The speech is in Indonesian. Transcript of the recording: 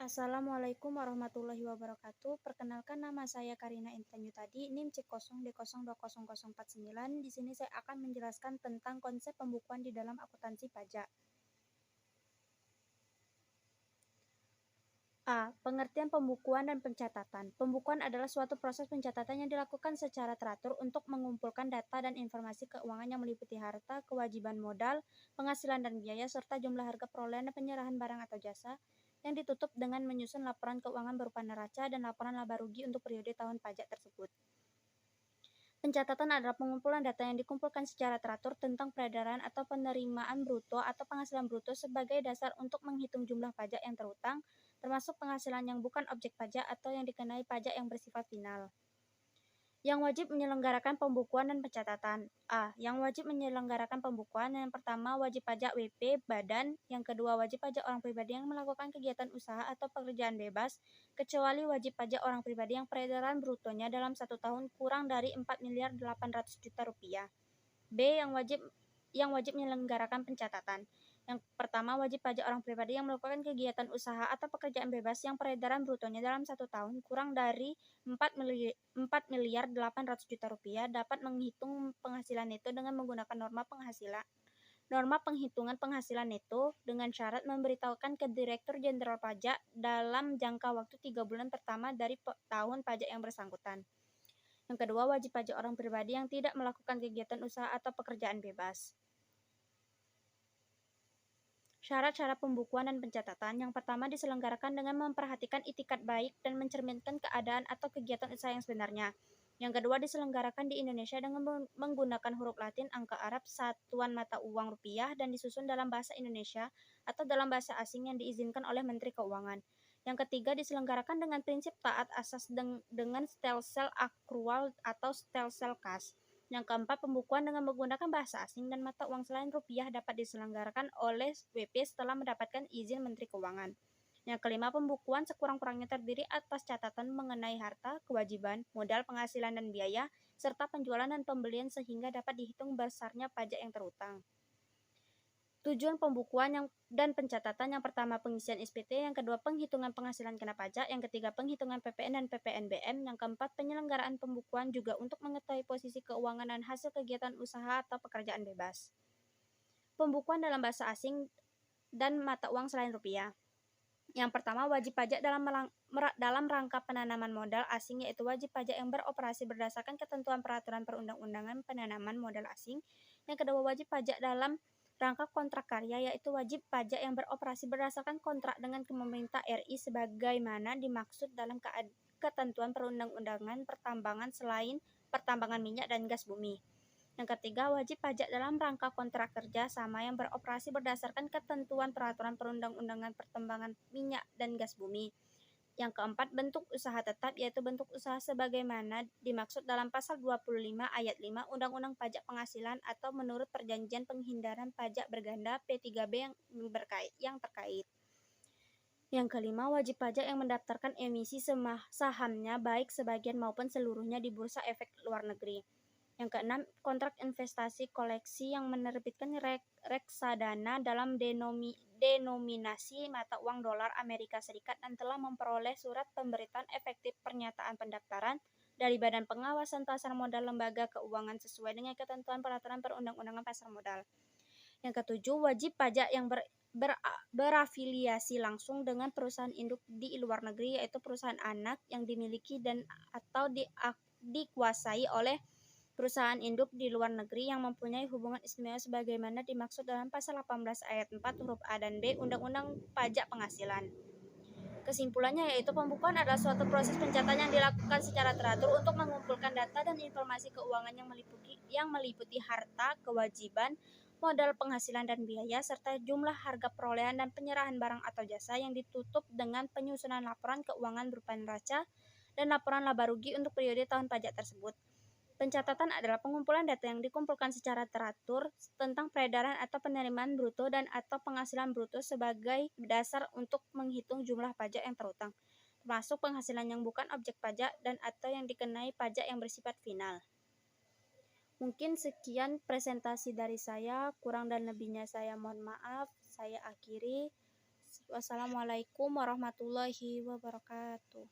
Assalamualaikum warahmatullahi wabarakatuh. Perkenalkan, nama saya Karina Intan Yutadi, NIM C0D020049. Di sini saya akan menjelaskan tentang konsep pembukuan di dalam akuntansi pajak. A. Pengertian pembukuan dan pencatatan. Pembukuan adalah suatu proses pencatatan yang dilakukan secara teratur untuk mengumpulkan data dan informasi keuangan yang meliputi harta, kewajiban modal, penghasilan dan biaya, serta jumlah harga perolehan dan penyerahan barang atau jasa, yang ditutup dengan menyusun laporan keuangan berupa neraca dan laporan laba rugi untuk periode tahun pajak tersebut. Pencatatan adalah pengumpulan data yang dikumpulkan secara teratur tentang peredaran atau penerimaan bruto atau penghasilan bruto sebagai dasar untuk menghitung jumlah pajak yang terhutang, termasuk penghasilan yang bukan objek pajak atau yang dikenai pajak yang bersifat final. Yang wajib menyelenggarakan pembukuan dan pencatatan. A. Yang wajib menyelenggarakan pembukuan. Yang pertama, wajib pajak WP badan. Yang kedua, wajib pajak orang pribadi yang melakukan kegiatan usaha atau pekerjaan bebas, kecuali wajib pajak orang pribadi yang peredaran brutonya dalam 1 tahun kurang dari 4.800.000.000 rupiah. B. Yang wajib menyelenggarakan pencatatan. Yang pertama, wajib pajak orang pribadi yang melakukan kegiatan usaha atau pekerjaan bebas yang peredaran brutonya dalam 1 tahun kurang dari 4.800.000.000 rupiah dapat menghitung penghasilan neto dengan menggunakan norma penghitungan penghasilan neto dengan syarat memberitahukan ke Direktur Jenderal Pajak dalam jangka waktu 3 bulan pertama dari tahun pajak yang bersangkutan. Yang kedua, wajib pajak orang pribadi yang tidak melakukan kegiatan usaha atau pekerjaan bebas. Syarat-syarat pembukuan dan pencatatan. Yang pertama, diselenggarakan dengan memperhatikan itikat baik dan mencerminkan keadaan atau kegiatan usaha yang sebenarnya. Yang kedua, diselenggarakan di Indonesia dengan menggunakan huruf Latin, angka Arab, satuan mata uang rupiah, dan disusun dalam bahasa Indonesia atau dalam bahasa asing yang diizinkan oleh Menteri Keuangan. Yang ketiga, diselenggarakan dengan prinsip taat asas dengan stelsel akrual atau stelsel kas. Yang keempat, pembukuan dengan menggunakan bahasa asing dan mata uang selain rupiah dapat diselenggarakan oleh WP setelah mendapatkan izin Menteri Keuangan. Yang kelima, pembukuan sekurang-kurangnya terdiri atas catatan mengenai harta, kewajiban, modal, penghasilan dan biaya, serta penjualan dan pembelian sehingga dapat dihitung besarnya pajak yang terhutang. Tujuan pembukuan dan pencatatan. Yang pertama, pengisian SPT. Yang kedua, penghitungan penghasilan kena pajak. Yang ketiga, penghitungan PPN dan PPNBM. Yang keempat, penyelenggaraan pembukuan juga untuk mengetahui posisi keuangan dan hasil kegiatan usaha atau pekerjaan bebas. Pembukuan dalam bahasa asing dan mata uang selain rupiah. Yang pertama, wajib pajak dalam rangka penanaman modal asing, yaitu wajib pajak yang beroperasi berdasarkan ketentuan peraturan perundang-undangan penanaman modal asing. Yang kedua, wajib pajak dalam rangka kontrak karya, yaitu wajib pajak yang beroperasi berdasarkan kontrak dengan pemerintah RI sebagaimana dimaksud dalam ketentuan perundang-undangan pertambangan selain pertambangan minyak dan gas bumi. Yang ketiga, wajib pajak dalam rangka kontrak kerja sama yang beroperasi berdasarkan ketentuan peraturan perundang-undangan pertambangan minyak dan gas bumi. Yang keempat, bentuk usaha tetap, yaitu bentuk usaha sebagaimana dimaksud dalam pasal 25 ayat 5 Undang-Undang Pajak Penghasilan atau menurut perjanjian penghindaran pajak berganda P3B yang terkait. Yang kelima, wajib pajak yang mendaftarkan emisi sahamnya baik sebagian maupun seluruhnya di Bursa Efek Luar Negeri. Yang keenam, kontrak investasi koleksi yang menerbitkan reksadana dalam denominasi mata uang dolar Amerika Serikat dan telah memperoleh surat pemberitaan efektif pernyataan pendaftaran dari Badan Pengawasan Pasar Modal Lembaga Keuangan sesuai dengan ketentuan peraturan perundang-undangan pasar modal. Yang ketujuh, wajib pajak yang berafiliasi langsung dengan perusahaan induk di luar negeri, yaitu perusahaan anak yang dimiliki dan atau dikuasai oleh perusahaan induk di luar negeri yang mempunyai hubungan istimewa sebagaimana dimaksud dalam pasal 18 ayat 4 huruf A dan B Undang-Undang Pajak Penghasilan. Kesimpulannya yaitu pembukuan adalah suatu proses pencatatan yang dilakukan secara teratur untuk mengumpulkan data dan informasi keuangan yang meliputi harta, kewajiban, modal, penghasilan dan biaya, serta jumlah harga perolehan dan penyerahan barang atau jasa yang ditutup dengan penyusunan laporan keuangan berupa neraca dan laporan laba rugi untuk periode tahun pajak tersebut. Pencatatan adalah pengumpulan data yang dikumpulkan secara teratur tentang peredaran atau penerimaan bruto dan atau penghasilan bruto sebagai dasar untuk menghitung jumlah pajak yang terhutang, termasuk penghasilan yang bukan objek pajak dan atau yang dikenai pajak yang bersifat final. Mungkin sekian presentasi dari saya, kurang dan lebihnya saya mohon maaf. Saya akhiri. Wassalamualaikum warahmatullahi wabarakatuh.